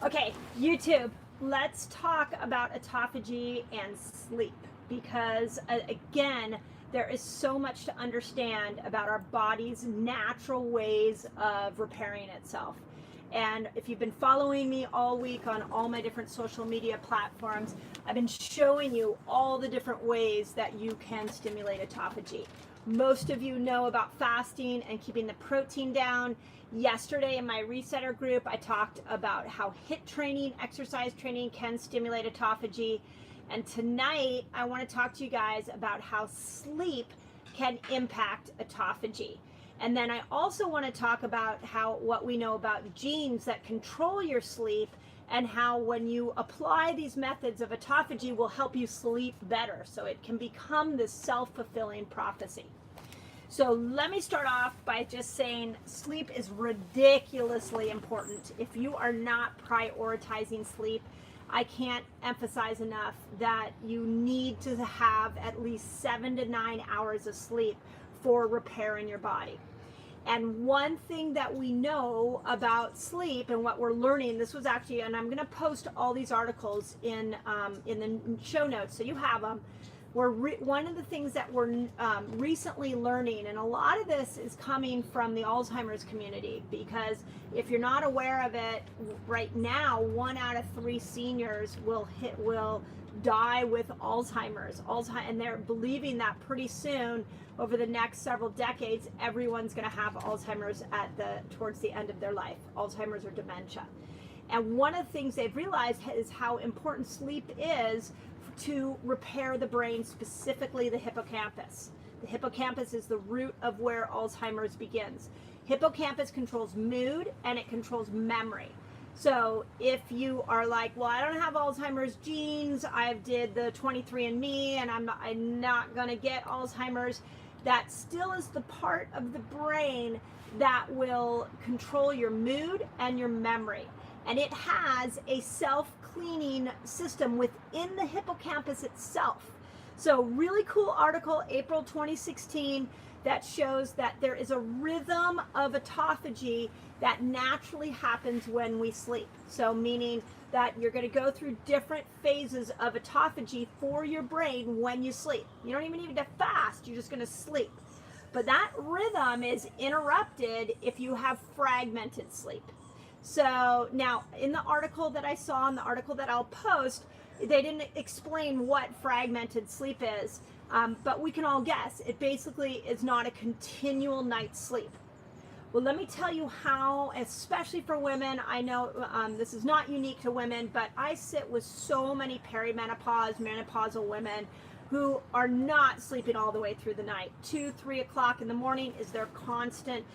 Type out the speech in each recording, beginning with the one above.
Okay, YouTube, let's talk about autophagy and sleep because, again, there is so much to understand about our body's natural ways of repairing itself. And if you've been following me all week on all my different social media platforms, I've been showing you all the different ways that you can stimulate autophagy. Most of you know about fasting and keeping the protein down. Yesterday in my resetter group, I talked about how HIIT training, exercise training can stimulate autophagy. And tonight, I want to talk to you guys about how sleep can impact autophagy. And then I also want to talk about what we know about genes that control your sleep and how when you apply these methods of autophagy will help you sleep better. So it can become this self-fulfilling prophecy. So let me start off by just saying sleep is ridiculously important. If you are not prioritizing sleep, I can't emphasize enough that you need to have at least 7 to 9 hours of sleep for repair in your body. And one thing that we know about sleep and what we're learning, this was actually, and I'm going to post all these articles in the show notes so you have them. One of the things that we're recently learning, and a lot of this is coming from the Alzheimer's community, because if you're not aware of it, right now 1 out of 3 seniors will die with Alzheimer's. And they're believing that pretty soon, over the next several decades, everyone's going to have Alzheimer's towards the end of their life, Alzheimer's or dementia. And one of the things they've realized is how important sleep is to repair the brain, specifically the hippocampus. The hippocampus is the root of where Alzheimer's begins. Hippocampus controls mood and it controls memory. So if you are like, well, I don't have Alzheimer's genes, I did the 23andMe and I'm not going to get Alzheimer's, that still is the part of the brain that will control your mood and your memory. And it has a self-cleaning system within the hippocampus itself. So really cool article, April 2016, that shows that there is a rhythm of autophagy that naturally happens when we sleep. So meaning that you're going to go through different phases of autophagy for your brain when you sleep. You don't even need to fast, you're just going to sleep. But that rhythm is interrupted if you have fragmented sleep. So now in the article that I saw, in the article that I'll post, they didn't explain what fragmented sleep is, but we can all guess. It basically is not a continual night's sleep. Well, let me tell you how, especially for women, I know this is not unique to women, but I sit with so many perimenopause, menopausal women who are not sleeping all the way through the night. 2, 3 o'clock in the morning is their constant,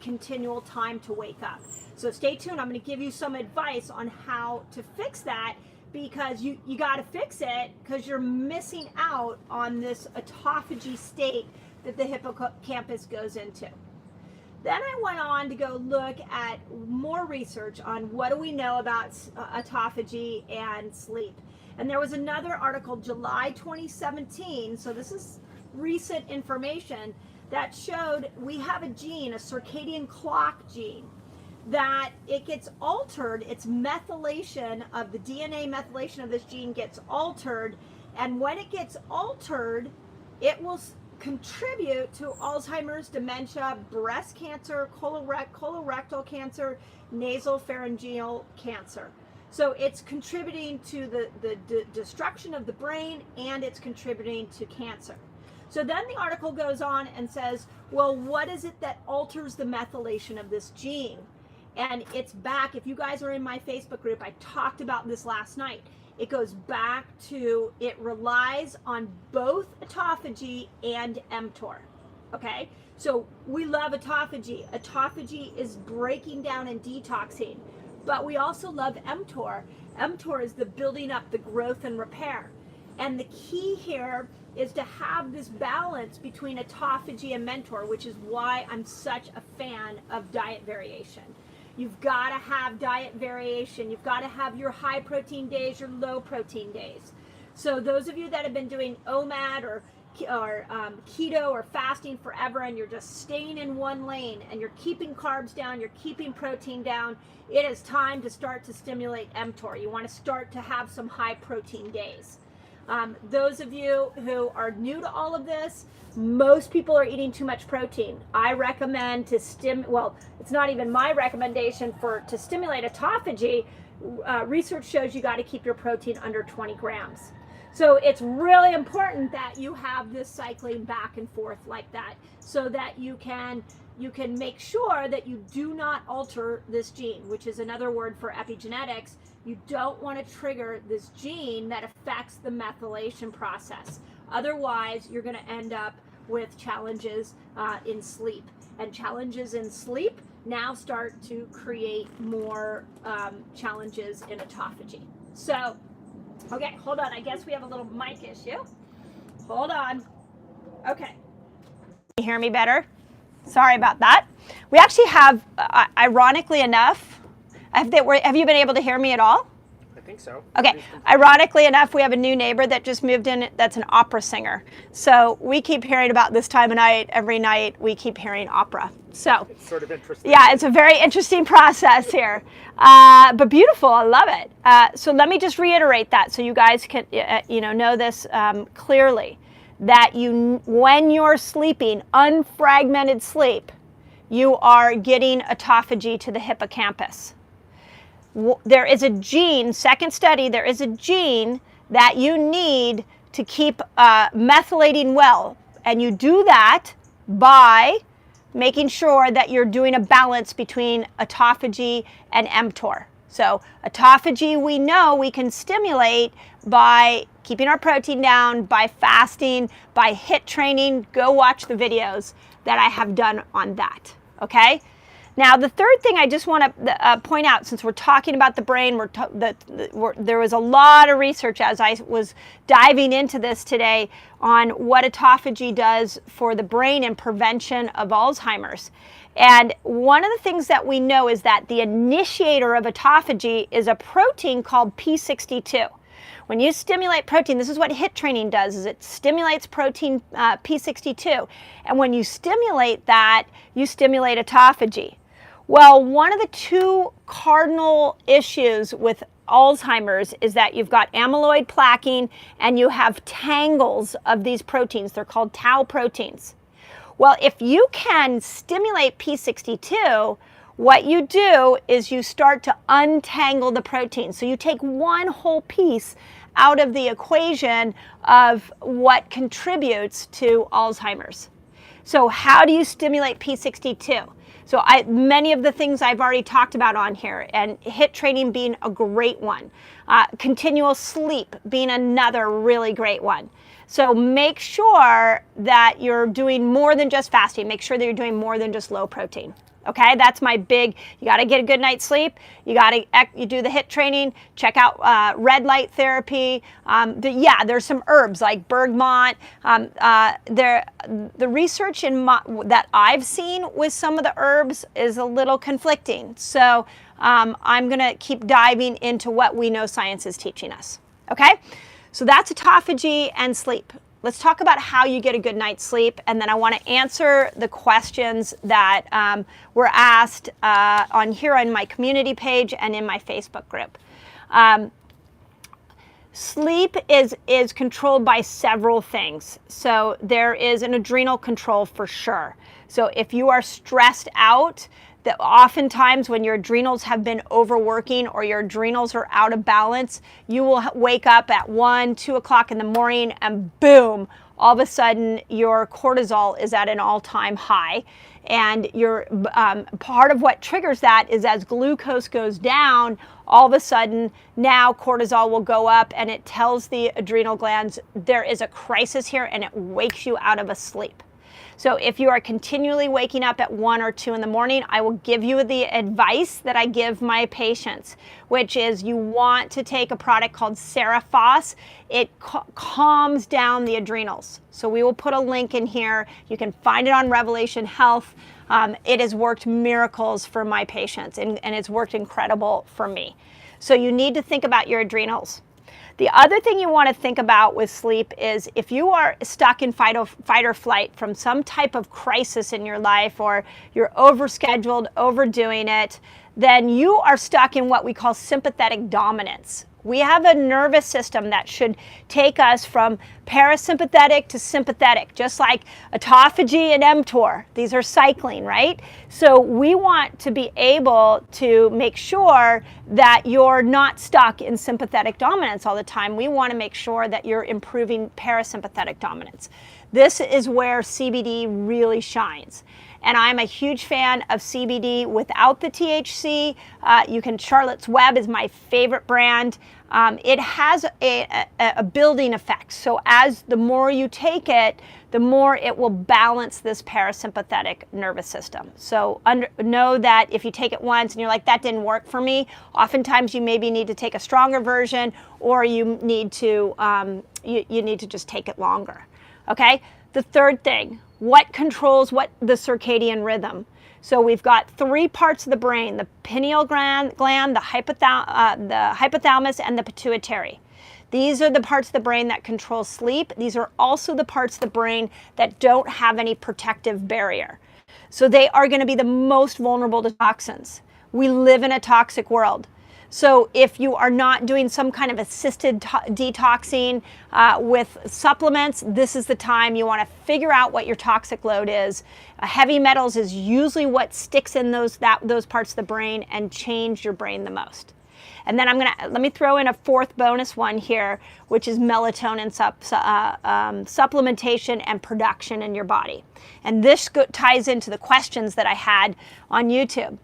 continual time to wake up. So stay tuned. I'm going to give you some advice on how to fix that, because you got to fix it because you're missing out on this autophagy state that the hippocampus goes into. Then I went on to go look at more research on what do we know about autophagy and sleep. And there was another article, July 2017, so this is recent information, that showed we have a gene, a circadian clock gene, that it gets altered, its methylation of the DNA methylation of this gene gets altered, and when it gets altered, it will contribute to Alzheimer's, dementia, breast cancer, colorectal cancer, nasopharyngeal cancer. So it's contributing to the destruction of the brain, and it's contributing to cancer. So then the article goes on and says, well, what is it that alters the methylation of this gene? And it's back, if you guys are in my Facebook group, I talked about this last night. It goes back to, it relies on both autophagy and mTOR, okay? So we love autophagy. Autophagy is breaking down and detoxing, but we also love mTOR. mTOR is the building up, the growth and repair. And the key here is to have this balance between autophagy and mTOR, which is why I'm such a fan of diet variation. You've got to have diet variation. You've got to have your high protein days, your low protein days. So those of you that have been doing OMAD or keto or fasting forever and you're just staying in one lane and you're keeping carbs down, you're keeping protein down, it is time to start to stimulate mTOR. You want to start to have some high protein days. Those of you who are new to all of this, most people are eating too much protein. I recommend to well, it's not even my recommendation to stimulate autophagy. Research shows you got to keep your protein under 20 grams. So it's really important that you have this cycling back and forth like that so that you can make sure that you do not alter this gene, which is another word for epigenetics. You don't want to trigger this gene that affects the methylation process. Otherwise, you're going to end up with challenges in sleep. And challenges in sleep now start to create more challenges in autophagy. So, okay, hold on. I guess we have a little mic issue. Hold on. Okay. Can you hear me better? Sorry about that. We actually have, ironically enough, have you been able to hear me at all? I think so. Okay. Ironically enough, we have a new neighbor that just moved in that's an opera singer. So we keep hearing about this time of night, every night we keep hearing opera. So it's sort of interesting. Yeah, it's a very interesting process here. But beautiful, I love it. So let me just reiterate that so you guys can know this clearly. That when you're sleeping, unfragmented sleep, you are getting autophagy to the hippocampus. There is a gene, second study, there is a gene that you need to keep methylating well. And you do that by making sure that you're doing a balance between autophagy and mTOR. So autophagy, we know we can stimulate by keeping our protein down, by fasting, by HIIT training. Go watch the videos that I have done on that, okay? Now, the third thing I just want to point out, since we're talking about the brain, there was a lot of research as I was diving into this today on what autophagy does for the brain and prevention of Alzheimer's. And one of the things that we know is that the initiator of autophagy is a protein called P62. When you stimulate protein, this is what HIIT training does, is it stimulates protein P62. And when you stimulate that, you stimulate autophagy. Well, one of the two cardinal issues with Alzheimer's is that you've got amyloid plaquing and you have tangles of these proteins. They're called tau proteins. Well, if you can stimulate P62, what you do is you start to untangle the protein. So you take one whole piece out of the equation of what contributes to Alzheimer's. So how do you stimulate P62? So many of the things I've already talked about on here, and HIIT training being a great one. Continual sleep being another really great one. So make sure that you're doing more than just fasting. Make sure that you're doing more than just low protein. Okay, that's my big, you got to get a good night's sleep. You do the HIIT training, check out red light therapy. There's some herbs like bergamot. The research that I've seen with some of the herbs is a little conflicting. So I'm going to keep diving into what we know science is teaching us. Okay, so that's autophagy and sleep. Let's talk about how you get a good night's sleep, and then I want to answer the questions that were asked on my community page and in my Facebook group. Sleep is controlled by several things. So there is an adrenal control for sure. So if you are stressed out, that oftentimes when your adrenals have been overworking or your adrenals are out of balance, you will wake up at 1, 2 o'clock in the morning and boom, all of a sudden your cortisol is at an all-time high. And part of what triggers that is as glucose goes down, all of a sudden now cortisol will go up and it tells the adrenal glands there is a crisis here and it wakes you out of a sleep. So if you are continually waking up at 1 or 2 in the morning, I will give you the advice that I give my patients, which is you want to take a product called Serophos. It calms down the adrenals. So we will put a link in here. You can find it on Revelation Health. It has worked miracles for my patients and it's worked incredible for me. So you need to think about your adrenals. The other thing you want to think about with sleep is if you are stuck in fight or flight from some type of crisis in your life, or you're overscheduled, overdoing it, then you are stuck in what we call sympathetic dominance. We have a nervous system that should take us from parasympathetic to sympathetic, just like autophagy and mTOR. These are cycling, right? So we want to be able to make sure that you're not stuck in sympathetic dominance all the time. We want to make sure that you're improving parasympathetic dominance. This is where CBD really shines. And I'm a huge fan of CBD without the THC. Charlotte's Web is my favorite brand. It has a building effect. So as the more you take it, the more it will balance this parasympathetic nervous system. So know that if you take it once and you're like, that didn't work for me, oftentimes you maybe need to take a stronger version, or you need to just take it longer. Okay? The third thing, what controls the circadian rhythm? So we've got 3 parts of the brain: the pineal gland, the hypothalamus, and the pituitary. These are the parts of the brain that control sleep. These are also the parts of the brain that don't have any protective barrier. So they are going to be the most vulnerable to toxins. We live in a toxic world. So if you are not doing some kind of assisted detoxing with supplements, this is the time you want to figure out what your toxic load is. Heavy metals is usually what sticks in those parts of the brain and change your brain the most. And then let me throw in a 4th bonus one here, which is melatonin supplementation and production in your body. And this ties into the questions that I had on YouTube.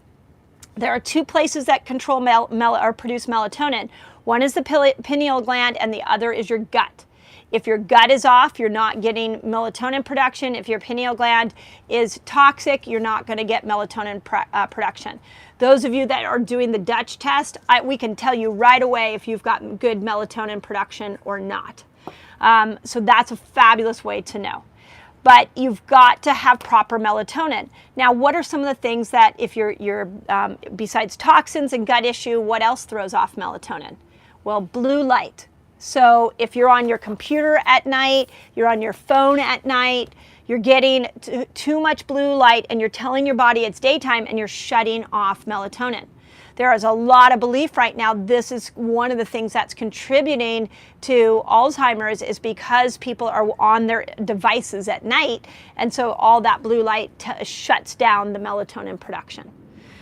There are 2 places that control or produce melatonin. One is the pineal gland, and the other is your gut. If your gut is off, you're not getting melatonin production. If your pineal gland is toxic, you're not going to get melatonin production. Those of you that are doing the Dutch test, we can tell you right away if you've got good melatonin production or not. So that's a fabulous way to know. But you've got to have proper melatonin. Now, what are some of the things that if you're besides toxins and gut issue, what else throws off melatonin? Well, blue light. So if you're on your computer at night, you're on your phone at night, you're getting too much blue light and you're telling your body it's daytime and you're shutting off melatonin. There is a lot of belief right now. This is one of the things that's contributing to Alzheimer's, is because people are on their devices at night, and so all that blue light shuts down the melatonin production.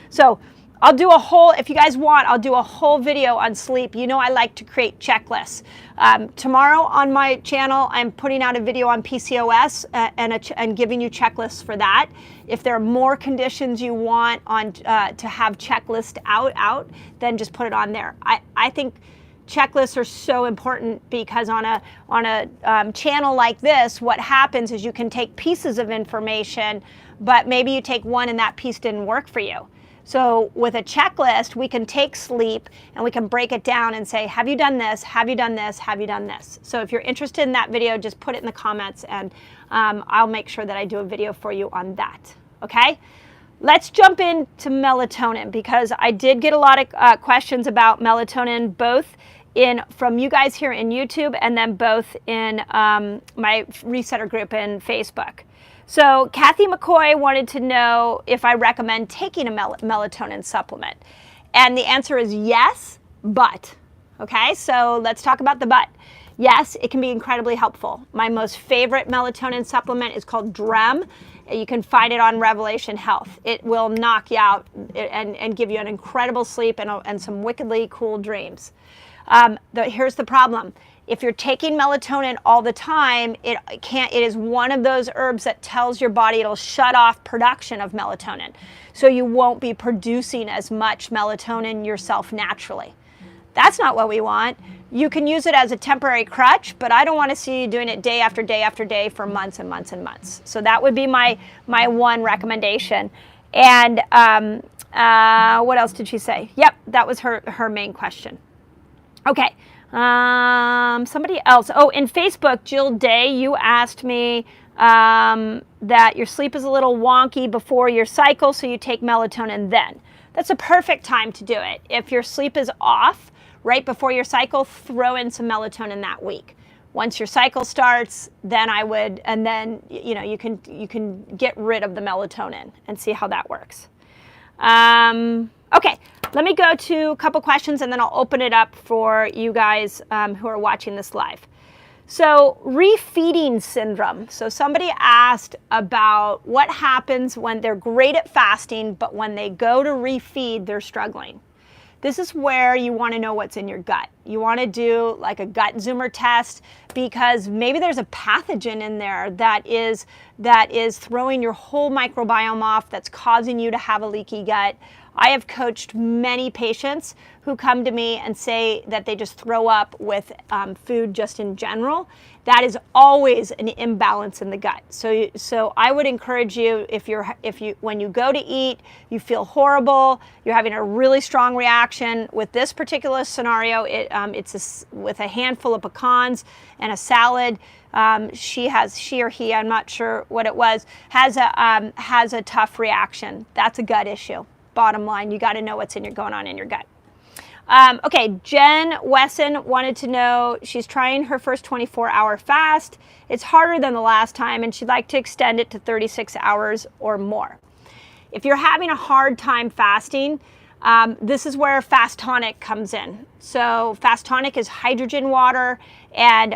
So I'll do a whole, if you guys want, I'll do a whole video on sleep. You know I like to create checklists. Tomorrow on my channel, I'm putting out a video on PCOS and giving you checklists for that. If there are more conditions you want to have checklist out, then just put it on there. I think checklists are so important because on a channel like this, what happens is you can take pieces of information, but maybe you take one and that piece didn't work for you. So with a checklist, we can take sleep and we can break it down and say, have you done this? Have you done this? Have you done this? So if you're interested in that video, just put it in the comments and I'll make sure that I do a video for you on that. Okay? Let's jump into melatonin, because I did get a lot of questions about melatonin, both from you guys here in YouTube and then both in my Resetter group in Facebook. So Kathy McCoy wanted to know if I recommend taking a melatonin supplement. And the answer is yes, but. Okay, so let's talk about the but. Yes, it can be incredibly helpful. My most favorite melatonin supplement is called DREM. You can find it on Revelation Health. It will knock you out and give you an incredible sleep and some wickedly cool dreams. Here's the problem. If you're taking melatonin all the time, it is one of those herbs that tells your body it'll shut off production of melatonin. So you won't be producing as much melatonin yourself naturally. That's not what we want. You can use it as a temporary crutch, but I don't want to see you doing it day after day after day for months and months and months. So that would be my one recommendation. And what else did she say? Yep, that was her main question. Okay. Somebody else. Oh, in Facebook, Jill Day, you asked me that your sleep is a little wonky before your cycle, so you take melatonin then. That's a perfect time to do it. If your sleep is off right before your cycle, throw in some melatonin that week. Once your cycle starts, then I would, and then, you know, you can get rid of the melatonin and see how that works. Okay, let me go to a couple questions and then I'll open it up for you guys who are watching this live. So, refeeding syndrome. So somebody asked about what happens when they're great at fasting, but when they go to refeed, they're struggling. This is where you want to know what's in your gut. You want to do like a gut zoomer test, because maybe there's a pathogen in there that is throwing your whole microbiome off, that's causing you to have a leaky gut. I have coached many patients who come to me and say that they just throw up with food just in general. That is always an imbalance in the gut. So I would encourage you, if you when you go to eat, you feel horrible, you're having a really strong reaction. With this particular scenario, it's with a handful of pecans and a salad. She or he, I'm not sure what it was, has a tough reaction. That's a gut issue. Bottom line, you got to know what's going on in your gut. Okay, Jen Wesson wanted to know, she's trying her first 24-hour fast. It's harder than the last time, and she'd like to extend it to 36 hours or more. If you're having a hard time fasting, this is where Fast Tonic comes in. So Fast Tonic is hydrogen water, and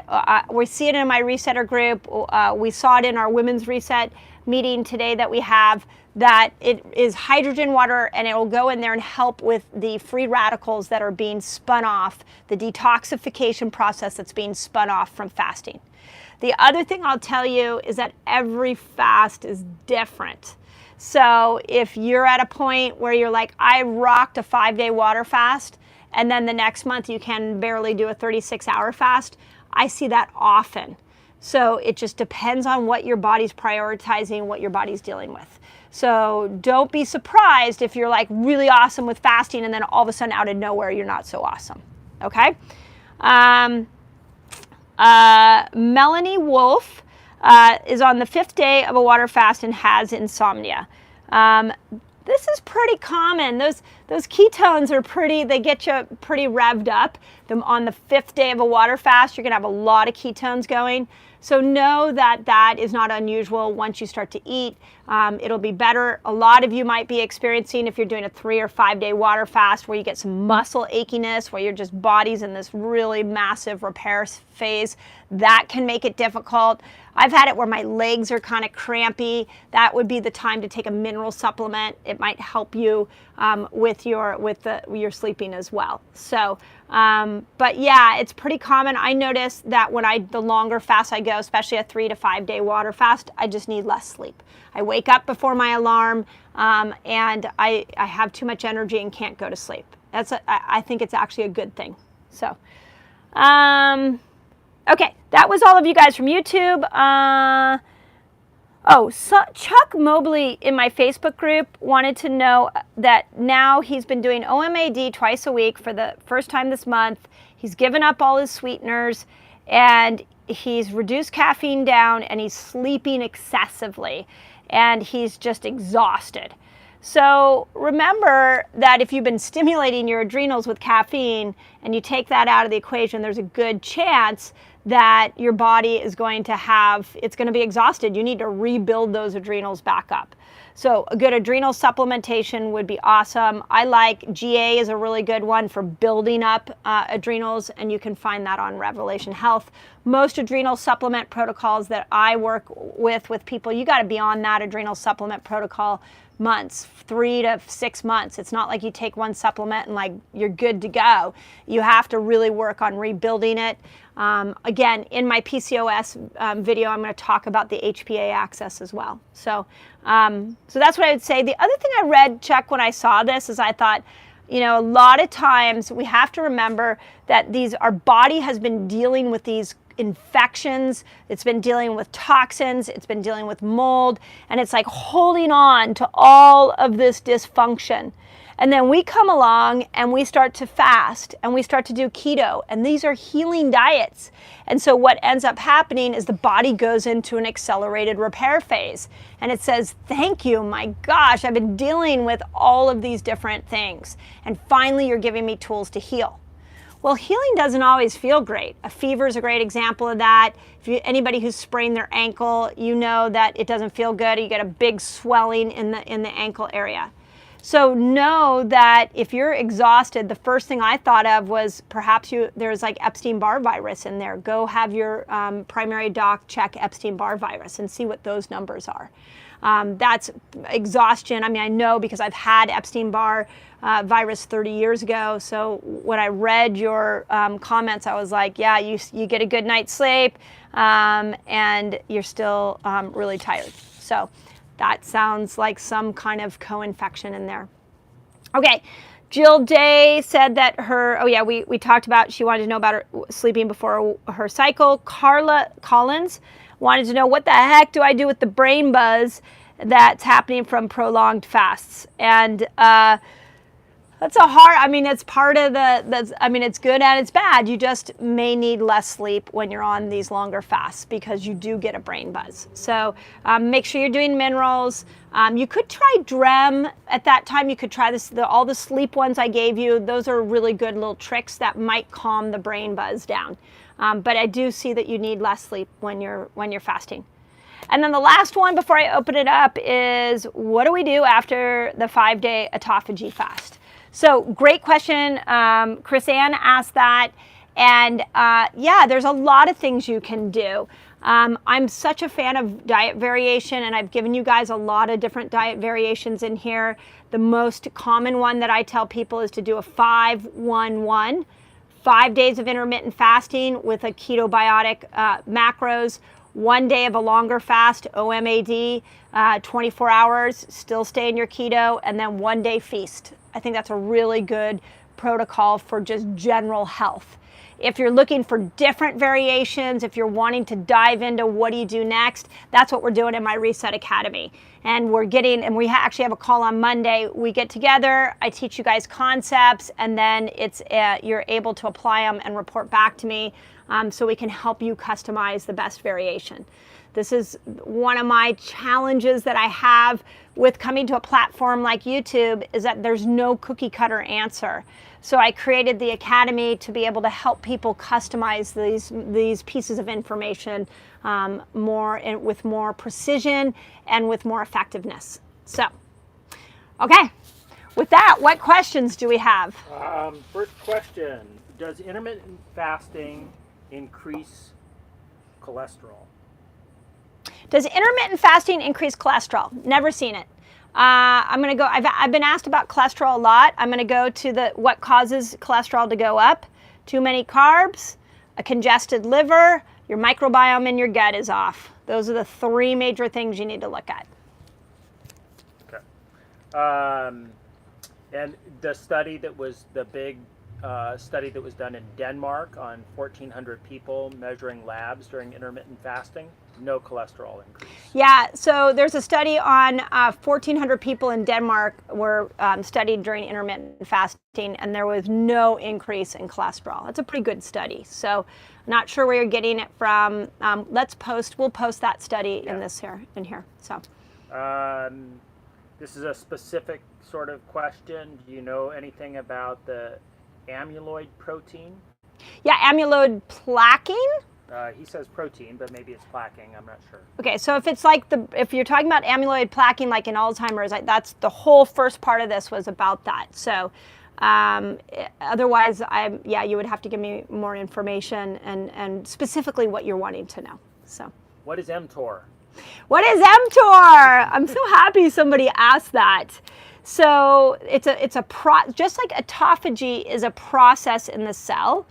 we see it in my resetter group. We saw it in our women's reset meeting today that we have, that it is hydrogen water, and it will go in there and help with the free radicals that are being spun off, the detoxification process that's being spun off from fasting. The other thing I'll tell you is that every fast is different. So if you're at a point where you're like, I rocked a 5-day water fast, and then the next month you can barely do a 36-hour fast, I see that often. So it just depends on what your body's prioritizing, what your body's dealing with. So don't be surprised if you're like really awesome with fasting and then all of a sudden out of nowhere you're not so awesome. Okay? Melanie Wolf is on the 5th day of a water fast and has insomnia. This is pretty common. Those ketones are they get you pretty revved up. On the 5th day of a water fast, you're going to have a lot of ketones going. So know that that is not unusual once you start to eat. It'll be better. A lot of you might be experiencing, if you're doing a 3 or 5 day water fast, where you get some muscle achiness, where your just body's in this really massive repair phase. That can make it difficult. I've had it where my legs are kind of crampy. That would be the time to take a mineral supplement. It might help you with your sleeping as well. So, but yeah, it's pretty common. I notice that the longer fast I go, especially a 3 to 5 day water fast, I just need less sleep. I wake up before my alarm, and I have too much energy and can't go to sleep. I think it's actually a good thing. So, okay, that was all of you guys from YouTube. Chuck Mobley in my Facebook group wanted to know that now he's been doing OMAD twice a week for the first time this month. He's given up all his sweeteners, and he's reduced caffeine down, and he's sleeping excessively, and he's just exhausted. So remember that if you've been stimulating your adrenals with caffeine and you take that out of the equation, there's a good chance that your body is going to be exhausted. You need to rebuild those adrenals back up. So a good adrenal supplementation would be awesome. I like GA is a really good one for building up adrenals, and you can find that on Revelation Health. Most adrenal supplement protocols that I work with people, you got to be on that adrenal supplement protocol months, 3 to 6 months. It's not like you take one supplement and like you're good to go. You have to really work on rebuilding it. Again, in my PCOS video, I'm going to talk about the HPA axis as well. So that's what I would say. The other thing I read, Chuck, when I saw this is I thought, a lot of times we have to remember that our body has been dealing with these infections, it's been dealing with toxins, it's been dealing with mold, and it's like holding on to all of this dysfunction. And then we come along and we start to fast and we start to do keto, and these are healing diets. And so what ends up happening is the body goes into an accelerated repair phase, and it says, thank you, my gosh, I've been dealing with all of these different things, and finally you're giving me tools to heal. Well, healing doesn't always feel great. A fever is a great example of that. Anybody who's sprained their ankle, you know that it doesn't feel good. You get a big swelling in the ankle area. So know that if you're exhausted, the first thing I thought of was perhaps there's like Epstein-Barr virus in there. Go have your primary doc check Epstein-Barr virus and see what those numbers are. That's exhaustion. I mean, I know because I've had Epstein-Barr virus 30 years ago. So when I read your comments, I was like, yeah, you get a good night's sleep and you're still really tired. So that sounds like some kind of co-infection in there. Okay. Jill Day said that we talked about, she wanted to know about her sleeping before her cycle. Carla Collins wanted to know, what the heck do I do with the brain buzz that's happening from prolonged fasts? And that's it's part of it's good and it's bad. You just may need less sleep when you're on these longer fasts because you do get a brain buzz. So make sure you're doing minerals. You could try DREM at that time. You could try all the sleep ones I gave you. Those are really good little tricks that might calm the brain buzz down. But I do see that you need less sleep when you're fasting. And then the last one before I open it up is, what do we do after the 5-day autophagy fast? So great question. Chris Ann asked that. And there's a lot of things you can do. I'm such a fan of diet variation, and I've given you guys a lot of different diet variations in here. The most common one that I tell people is to do a 5-1-1, 5 days of intermittent fasting with a ketobiotic macros, 1 day of a longer fast, OMAD, 24 hours, still stay in your keto, and then 1 day feast. I think that's a really good protocol for just general health. If you're looking for different variations, if you're wanting to dive into what do you do next, that's what we're doing in my Reset Academy. And we actually have a call on Monday. We get together, I teach you guys concepts, and then you're able to apply them and report back to me so we can help you customize the best variation. This is one of my challenges that I have with coming to a platform like YouTube, is that there's no cookie cutter answer. So I created the Academy to be able to help people customize these pieces of information with more precision and with more effectiveness. So, okay, with that, what questions do we have? First question, does intermittent fasting increase cholesterol? Does intermittent fasting increase cholesterol? Never seen it. I'm going to go, I've been asked about cholesterol a lot. I'm going to go to what causes cholesterol to go up. Too many carbs, a congested liver, your microbiome in your gut is off. Those are the 3 major things you need to look at. Okay. And the study that was the big study that was done in Denmark on 1,400 people measuring labs during intermittent fasting, no cholesterol increase. Yeah, so there's a study on 1,400 people in Denmark were studied during intermittent fasting, and there was no increase in cholesterol. That's a pretty good study. So not sure where you're getting it from. We'll post that study in here. So. This is a specific sort of question. Do you know anything about the amyloid protein? Yeah, amyloid plaquing. He says protein, but maybe it's plaquing. I'm not sure. Okay, so if you're talking about amyloid plaquing, like in Alzheimer's, that's the whole first part of this was about that. So, otherwise, you would have to give me more information and specifically what you're wanting to know. So, what is MTOR? What is MTOR? I'm so happy somebody asked that. So just like autophagy is a process in the cell,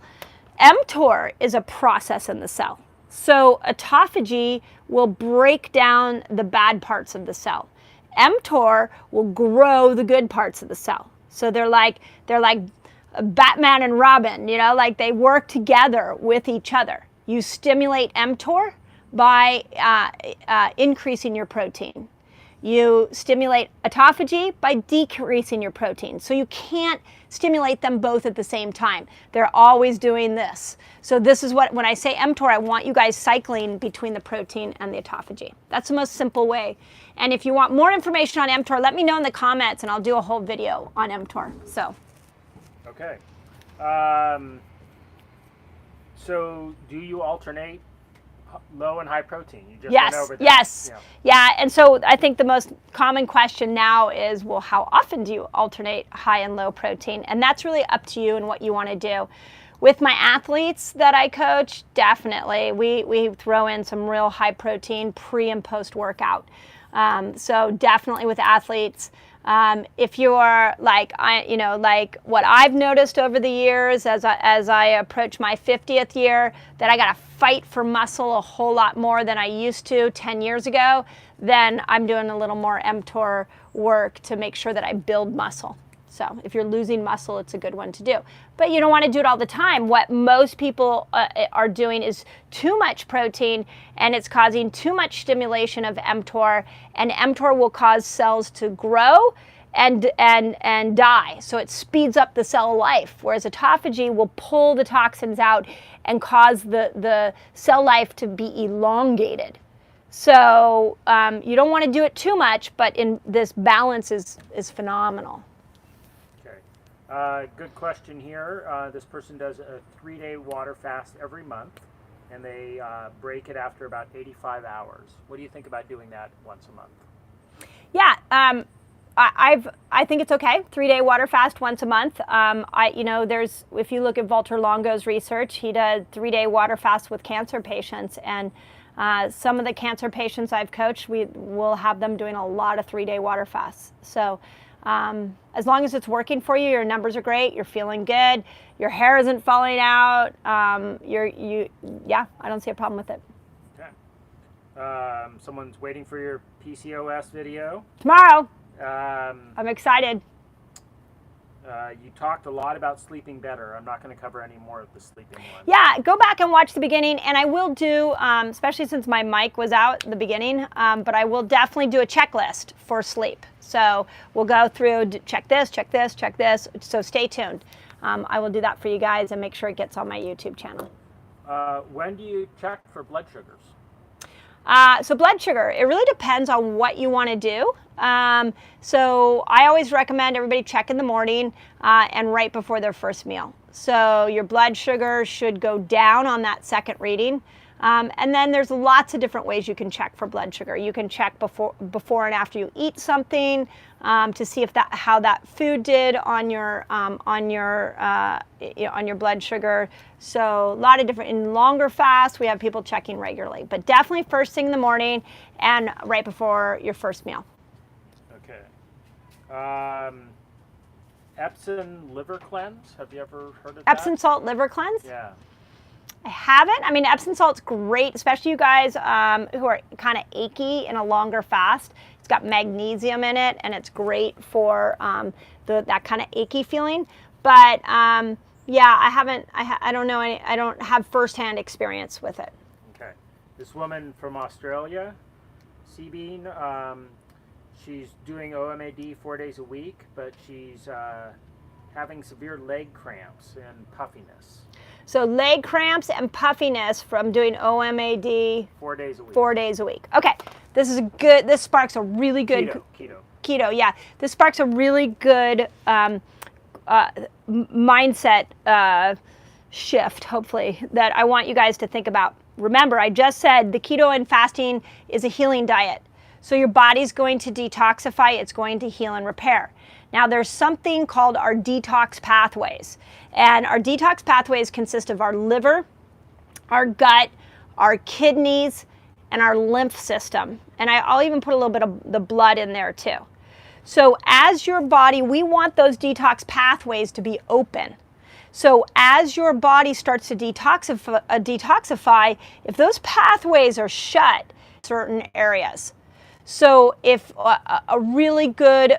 MTOR is a process in the cell. So autophagy will break down the bad parts of the cell. MTOR will grow the good parts of the cell. So they're like Batman and Robin, like they work together with each other. You stimulate MTOR by increasing your protein. You stimulate autophagy by decreasing your protein. So you can't stimulate them both at the same time. They're always doing this. So this is when I say MTOR, I want you guys cycling between the protein and the autophagy. That's the most simple way. And if you want more information on MTOR, let me know in the comments and I'll do a whole video on MTOR. So. Okay. So do you alternate low and high protein? You just Yes, went over that. yes. Yeah, and so I think the most common question now is, well, how often do you alternate high and low protein? And that's really up to you and what you want to do. With my athletes that I coach, definitely, we throw in some real high protein pre and post workout. So definitely with athletes. If you're like like what I've noticed over the years as I approach my 50th year, that I got to fight for muscle a whole lot more than I used to 10 years ago, then I'm doing a little more MTOR work to make sure that I build muscle. So if you're losing muscle, it's a good one to do. But you don't want to do it all the time. What most people are doing is too much protein, and it's causing too much stimulation of mTOR, and mTOR will cause cells to grow and die. So it speeds up the cell life, whereas autophagy will pull the toxins out and cause the cell life to be elongated. So you don't want to do it too much, but in this balance is phenomenal. Good question here. This person does a 3-day water fast every month, and they break it after about 85 hours. What do you think about doing that once a month? Yeah, I think it's okay. 3-day water fast once a month. There's, if you look at Walter Longo's research, he did 3-day water fast with cancer patients, and some of the cancer patients I've coached, we will have them doing a lot of 3-day water fasts. So. As long as it's working for you, your numbers are great, you're feeling good, your hair isn't falling out, I don't see a problem with it. Okay. Someone's waiting for your PCOS video. Tomorrow. I'm excited. You talked a lot about sleeping better. I'm not going to cover any more of the sleeping ones. Yeah, go back and watch the beginning, and I will do, especially since my mic was out at the beginning, but I will definitely do a checklist for sleep. So we'll go through, check this, check this, check this, so stay tuned. I will do that for you guys and make sure it gets on my YouTube channel. When do you check for blood sugars? So blood sugar, it really depends on what you want to do. So I always recommend everybody check in the morning and right before their first meal. So your blood sugar should go down on that second reading. And then there's lots of different ways you can check for blood sugar. You can check before and after you eat something to see if how that food did on your blood sugar. So a lot of different, in longer fasts, we have people checking regularly, but definitely first thing in the morning and right before your first meal. Okay. Epsom liver cleanse. Have you ever heard of that? Epsom salt liver cleanse? Yeah. I haven't. I mean, Epsom salt's great, especially you guys who are kind of achy in a longer fast. It's got magnesium in it, and it's great for that kind of achy feeling. But yeah, I haven't. I don't know. I don't have firsthand experience with it. Okay. This woman from Australia, Seabean, she's doing OMAD 4 days a week, but she's having severe leg cramps and puffiness. So leg cramps and puffiness from doing OMAD 4 days a week. 4 days a week. Okay, this is a good. This sparks a really good keto. Yeah, this sparks a really good mindset shift. Hopefully, that I want you guys to think about. Remember, I just said the keto and fasting is a healing diet. So your body's going to detoxify. It's going to heal and repair. Now, there's something called our detox pathways. And our detox pathways consist of our liver, our gut, our kidneys, and our lymph system. And I'll even put a little bit of the blood in there too. So as your body, we want those detox pathways to be open. So as your body starts to detoxify, if those pathways are shut in certain areas. So if a really good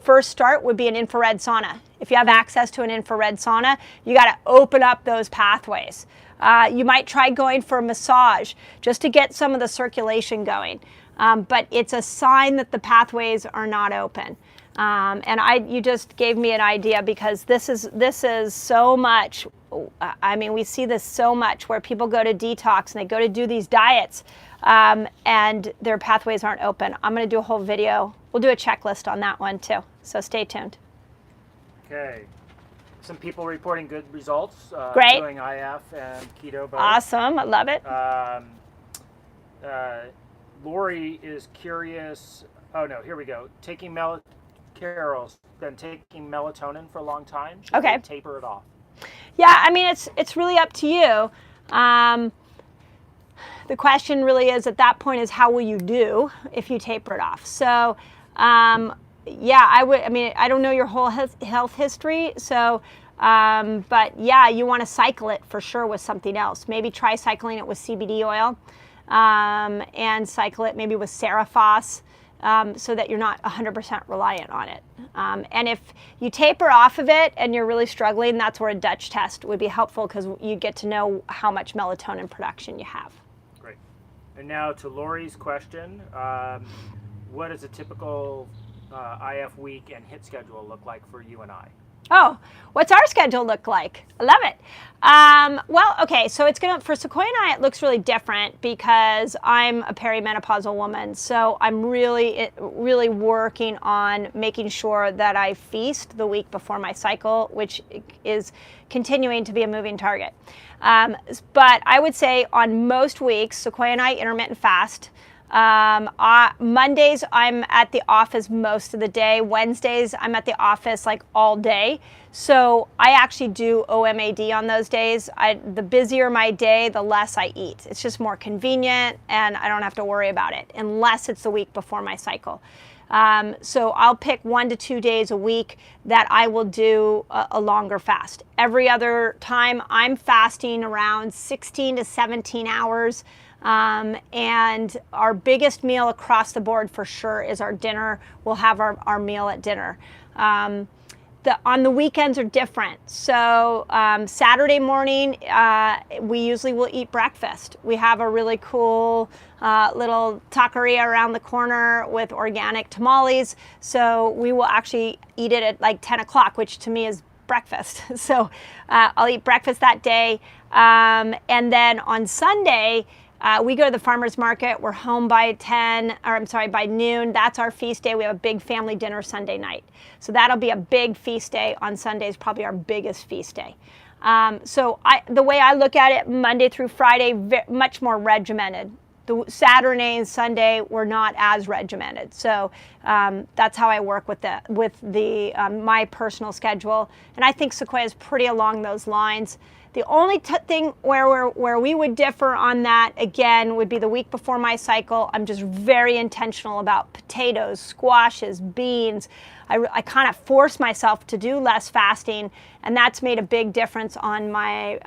first start would be an infrared sauna. If you have access to an infrared sauna, you got to open up those pathways. You might try going for a massage just to get some of the circulation going. But it's a sign that the pathways are not open. And you just gave me an idea, because this is so much. I mean, we see this so much where people go to detox and they go to do these diets and their pathways aren't open. I'm going to do a whole video. We'll do a checklist on that one too. So stay tuned. Okay. some people reporting good results. Great. Doing IF and keto both. Awesome. I love it. Lori is curious. Oh no, here we go. Carol's been taking melatonin for a long time. Should Okay. they taper it off? Yeah, I mean, it's really up to you. The question really is at that point is how will you do if you taper it off? So, yeah, I don't know your whole health history, so, but yeah, you want to cycle it for sure with something else. Maybe try cycling it with CBD oil, and cycle it maybe with Serophos, so that you're not 100% reliant on it. And if you taper off of it and you're really struggling, that's where a Dutch test would be helpful because you get to know how much melatonin production you have. Great. And now to Lori's question, what does a typical IF week and HIIT schedule look like for you and I? Oh, what's our schedule look like? I love it. Well, okay, so for Sequoia and I, it looks really different because I'm a perimenopausal woman. So I'm really working on making sure that I feast the week before my cycle, which is continuing to be a moving target. But I would say on most weeks, Sequoia and I intermittent fast. Mondays, I'm at the office most of the day. Wednesdays, I'm at the office like all day. So I actually do OMAD on those days. The busier my day, the less I eat. It's just more convenient and I don't have to worry about it unless it's the week before my cycle. So I'll pick 1 to 2 days a week that I will do a longer fast. Every other time I'm fasting around 16 to 17 hours. And our biggest meal across the board for sure is our dinner. We'll have our meal at dinner. On the weekends are different. So Saturday morning, we usually will eat breakfast. We have a really cool little taqueria around the corner with organic tamales. So we will actually eat it at like 10 o'clock, which to me is breakfast. So I'll eat breakfast that day. And then on Sunday, we go to the farmer's market. We're home by by noon. That's our feast day. We have a big family dinner Sunday night. So that'll be a big feast day on Sunday is probably our biggest feast day. So the way I look at it, Monday through Friday, much more regimented. The Saturday and Sunday were not as regimented. So that's how I work with my personal schedule. And I think Sequoia is pretty along those lines. The only thing where we would differ on that, again, would be the week before my cycle. I'm just very intentional about potatoes, squashes, beans. I kind of force myself to do less fasting, and that's made a big difference on my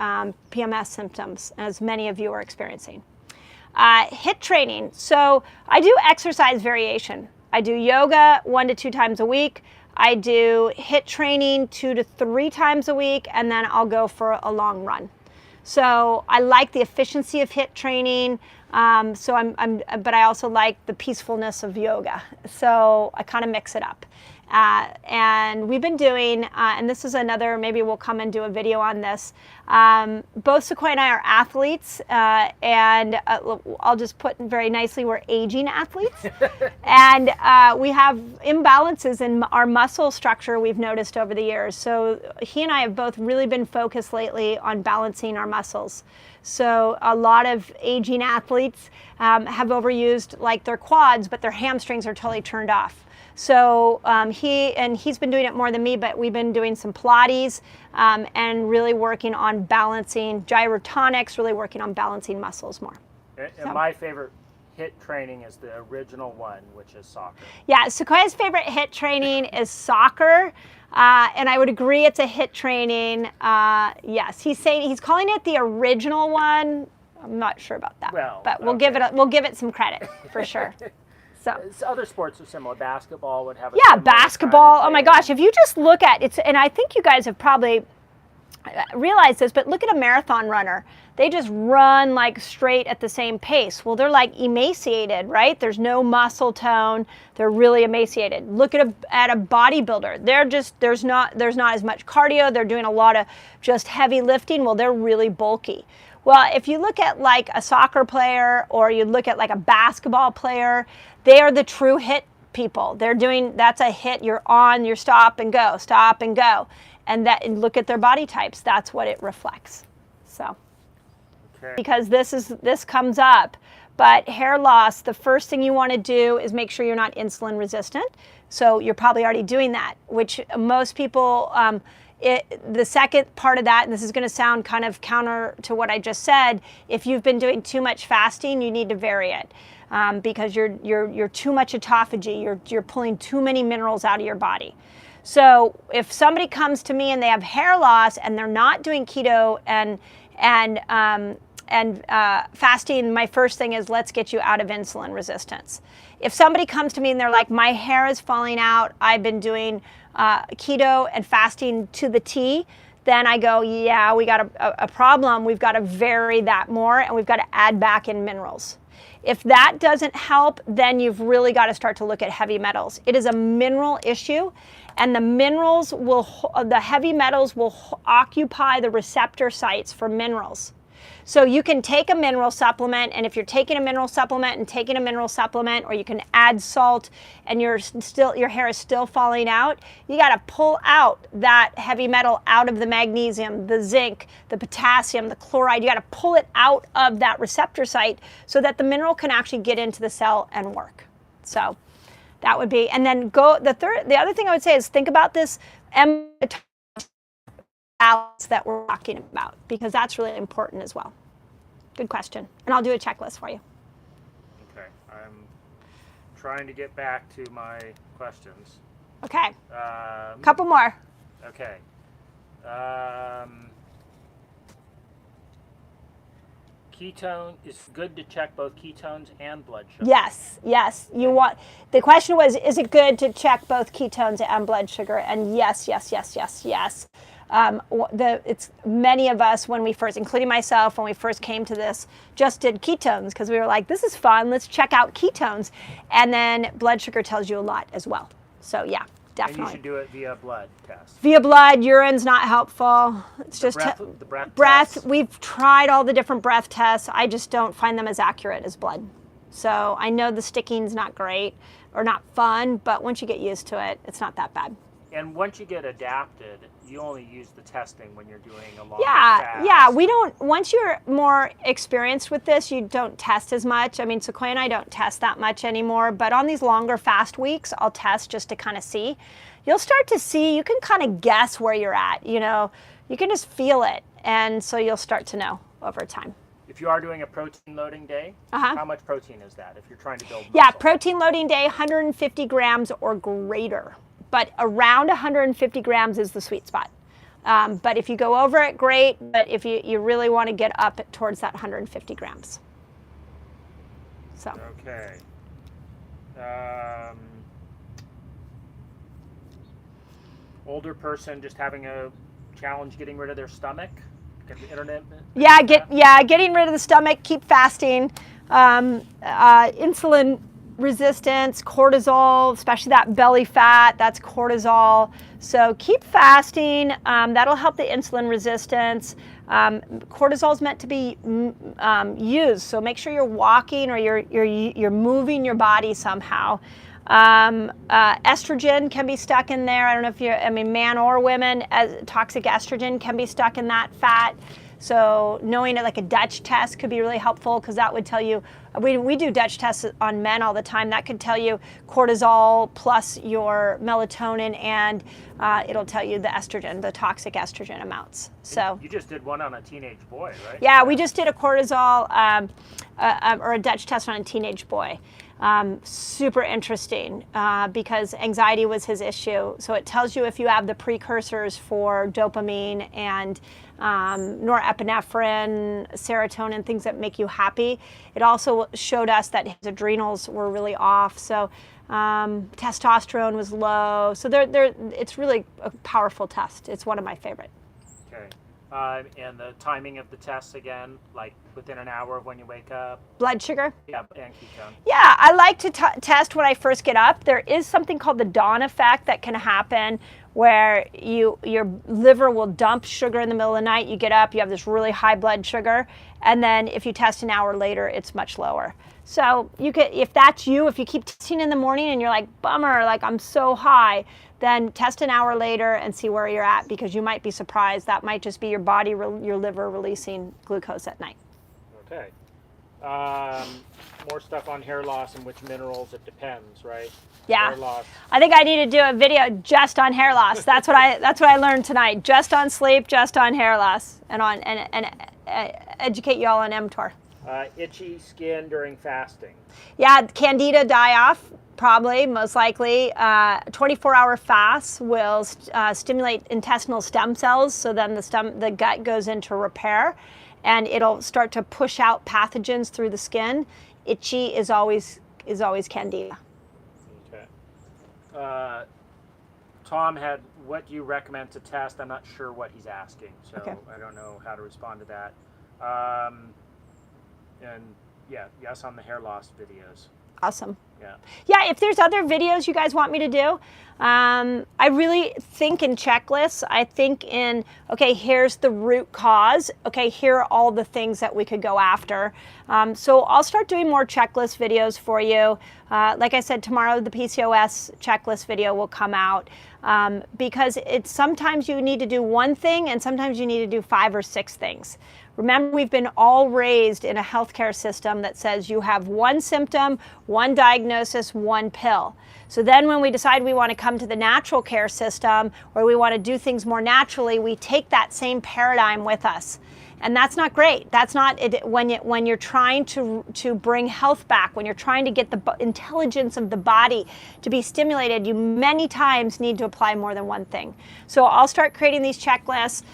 PMS symptoms, as many of you are experiencing. HIIT training. So I do exercise variation. I do yoga 1 to 2 times a week. I do HIIT training 2 to 3 times a week, and then I'll go for a long run. So I like the efficiency of HIIT training, but I also like the peacefulness of yoga. So I kind of mix it up. And we've been doing, and this is another, maybe we'll come and do a video on this. Both Sequoia and I are athletes, and I'll just put very nicely, we're aging athletes. And we have imbalances in our muscle structure we've noticed over the years. So he and I have both really been focused lately on balancing our muscles. So a lot of aging athletes have overused like their quads, but their hamstrings are totally turned off. So he's been doing it more than me, but we've been doing some Pilates and really working on balancing gyrotonics, really working on balancing muscles more. And my favorite HIIT training is the original one, which is soccer. Yeah, Sequoia's favorite HIIT training is soccer. And I would agree it's a HIIT training. Yes, he's calling it the original one. I'm not sure about that, but we'll give it some credit for sure. So other sports are similar. Basketball would have basketball. Oh my gosh, if you just look at it, and I think you guys have probably realized this, but look at a marathon runner. They just run like straight at the same pace. Well, they're like emaciated, right? There's no muscle tone. They're really emaciated. Look at a bodybuilder. There's not as much cardio. They're doing a lot of just heavy lifting. Well, they're really bulky. Well, if you look at like a soccer player or you look at like a basketball player, they are the true HIIT people. That's a HIIT. You're on, you're stop and go. and look at their body types. That's what it reflects. So, Okay. because this comes up, but hair loss, the first thing you want to do is make sure you're not insulin resistant. So you're probably already doing that, which most people, the second part of that, and this is going to sound kind of counter to what I just said, if you've been doing too much fasting, you need to vary it. Because you're too much autophagy, you're pulling too many minerals out of your body. So if somebody comes to me and they have hair loss and they're not doing keto and fasting, my first thing is let's get you out of insulin resistance. If somebody comes to me and they're like, my hair is falling out, I've been doing keto and fasting to the T, then I go, yeah, we got a problem. We've got to vary that more, and we've got to add back in minerals. If that doesn't help, then you've really got to start to look at heavy metals. It is a mineral issue, and the heavy metals will occupy the receptor sites for minerals. So you can take a mineral supplement, and if you're taking a mineral supplement and taking a mineral supplement, or you can add salt and your hair is still falling out, you got to pull out that heavy metal out of the magnesium, the zinc, the potassium, the chloride. You got to pull it out of that receptor site so that the mineral can actually get into the cell and work. So that would be, and then the other thing I would say is think about this balance that we're talking about, because that's really important as well. Good question. And I'll do a checklist for you. Okay. I'm trying to get back to my questions. Okay. Couple more. Okay. Ketone, is good to check both ketones and blood sugar? Yes. The question was, is it good to check both ketones and blood sugar? And yes. It's many of us, when we first, including myself, when we first came to this, just did ketones because we were like, this is fun, let's check out ketones. And then blood sugar tells you a lot as well. So yeah, definitely. And you should do it via blood test. Via blood, urine's not helpful. It's just the breath breath. We've tried all the different breath tests. I just don't find them as accurate as blood. So I know the sticking's not great or not fun, but once you get used to it, it's not that bad. And once you get adapted, you only use the testing when you're doing a longer fast. Yeah, we don't, once you're more experienced with this, you don't test as much. I mean, Sequoia and I don't test that much anymore, but on these longer fast weeks, I'll test just to kind of see. You'll start to see, you can kind of guess where you're at, you can just feel it. And so you'll start to know over time. If you are doing a protein loading day, how much protein is that if you're trying to build muscle? Yeah, protein loading day, 150 grams or greater. But around 150 grams is the sweet spot. But if you go over it, great. But if you really want to get up towards that 150 grams. So. Okay. Older person just having a challenge getting rid of their stomach. Get the internet. Getting rid of the stomach. Keep fasting. Insulin resistance, cortisol, especially that belly fat, that's cortisol. So keep fasting. That'll help the insulin resistance. Cortisol is meant to be used, so make sure you're walking or you're moving your body somehow. Estrogen can be stuck in there. I don't know if man or women, toxic estrogen can be stuck in that fat. So knowing it, like a Dutch test could be really helpful, because that would tell you, we do Dutch tests on men all the time. That could tell you cortisol plus your melatonin, and it'll tell you the estrogen, the toxic estrogen amounts. So you just did one on a teenage boy, right? Yeah, we just did a cortisol or a Dutch test on a teenage boy. Super interesting because anxiety was his issue. So it tells you if you have the precursors for dopamine and norepinephrine, serotonin, things that make you happy. It also showed us that his adrenals were really off. So testosterone was low. So it's really a powerful test. It's one of my favorite. Okay. And the timing of the tests again, like within an hour of when you wake up? Blood sugar? Yeah, and ketone. Yeah, I like to test when I first get up. There is something called the dawn effect that can happen where your liver will dump sugar in the middle of the night. You get up, you have this really high blood sugar, and then if you test an hour later, it's much lower. So if that's you, if you keep testing in the morning and you're like, bummer, like I'm so high, then test an hour later and see where you're at, because you might be surprised. That might just be your body, your liver releasing glucose at night. Okay. More stuff on hair loss and which minerals, it depends, right? Yeah. Hair loss. I think I need to do a video just on hair loss. That's what I learned tonight. Just on sleep, just on hair loss, and educate you all on MTOR. Itchy skin during fasting. Yeah, Candida die-off, probably, most likely. 24-hour fasts will stimulate intestinal stem cells, so then the gut goes into repair, and it'll start to push out pathogens through the skin. Itchy is always Candida. Okay. Tom had, what do you recommend to test? I'm not sure what he's asking, so okay. I don't know how to respond to that. And yeah, yes on the hair loss videos. Awesome. Yeah. Yeah, if there's other videos you guys want me to do, I really think in checklists. I think in, okay, here's the root cause. Okay, here are all the things that we could go after. So I'll start doing more checklist videos for you. Like I said, tomorrow the PCOS checklist video will come out, because it's sometimes you need to do one thing and sometimes you need to do 5 or 6 things. Remember, we've been all raised in a healthcare system that says you have one symptom, one diagnosis, one pill. So then when we decide we want to come to the natural care system, or we want to do things more naturally, we take that same paradigm with us. And that's not great. That's not it. When you're trying to bring health back, when you're trying to get the intelligence of the body to be stimulated, you many times need to apply more than one thing. So I'll start creating these checklists.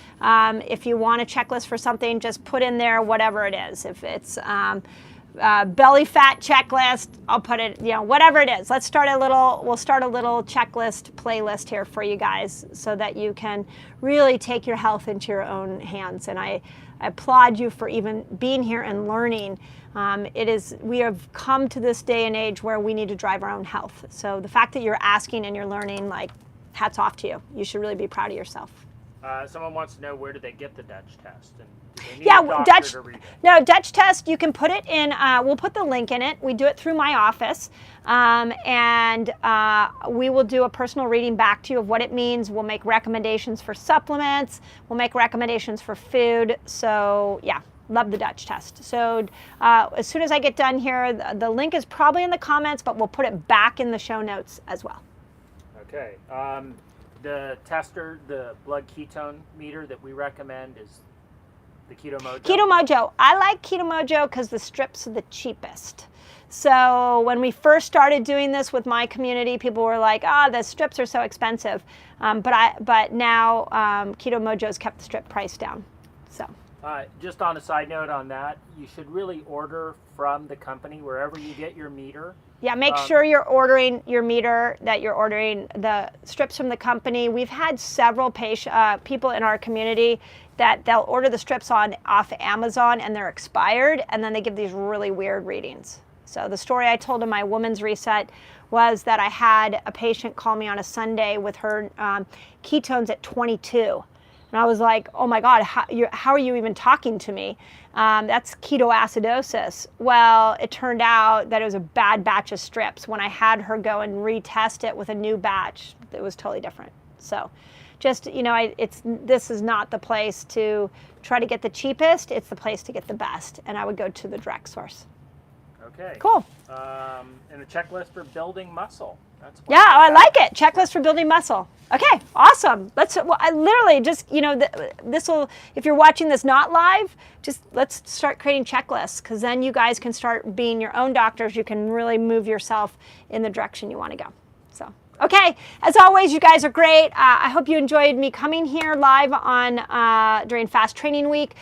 If you want a checklist for something, just put in there whatever it is. If it's belly fat checklist, I'll put it, whatever it is. We'll start a little checklist playlist here for you guys, so that you can really take your health into your own hands. And I applaud you for even being here and learning. We have come to this day and age where we need to drive our own health. So the fact that you're asking and you're learning, like, hats off to you. You should really be proud of yourself. Someone wants to know, where do they get the Dutch test? And do they need a doctor to read it? No, Dutch test, you can put it in, we'll put the link in it. We do it through my office, and we will do a personal reading back to you of what it means. We'll make recommendations for supplements. We'll make recommendations for food. So yeah, love the Dutch test. So as soon as I get done here, the link is probably in the comments, but we'll put it back in the show notes as well. Okay. The tester, the blood ketone meter that we recommend is the Keto Mojo. Keto Mojo. I like Keto Mojo because the strips are the cheapest. So when we first started doing this with my community, people were like, the strips are so expensive. But now Keto Mojo has kept the strip price down. So. Just on a side note on that, you should really order from the company wherever you get your meter. Yeah, make sure you're ordering your meter, that you're ordering the strips from the company. We've had several people in our community that they'll order the strips off Amazon and they're expired, and then they give these really weird readings. So the story I told in my woman's reset was that I had a patient call me on a Sunday with her ketones at 22. And I was like, oh my God, how are you even talking to me? That's ketoacidosis. Well, it turned out that it was a bad batch of strips. When I had her go and retest it with a new batch, it was totally different. So just, this is not the place to try to get the cheapest. It's the place to get the best. And I would go to the direct source. Okay. Cool. And a checklist for building muscle. I like it. Checklist for building muscle. Okay, awesome. I literally just, this will, if you're watching this not live, just let's start creating checklists, because then you guys can start being your own doctors. You can really move yourself in the direction you want to go. So, okay, as always, you guys are great. I hope you enjoyed me coming here live on during Fast Training Week.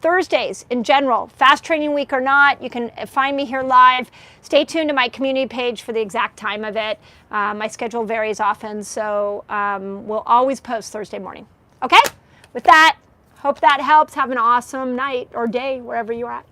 Thursdays in general, Fast Training Week or not, you can find me here live. Stay tuned to my community page for the exact time of it. My schedule varies often, so we'll always post Thursday morning. Okay? With that, hope that helps. Have an awesome night or day wherever you're at.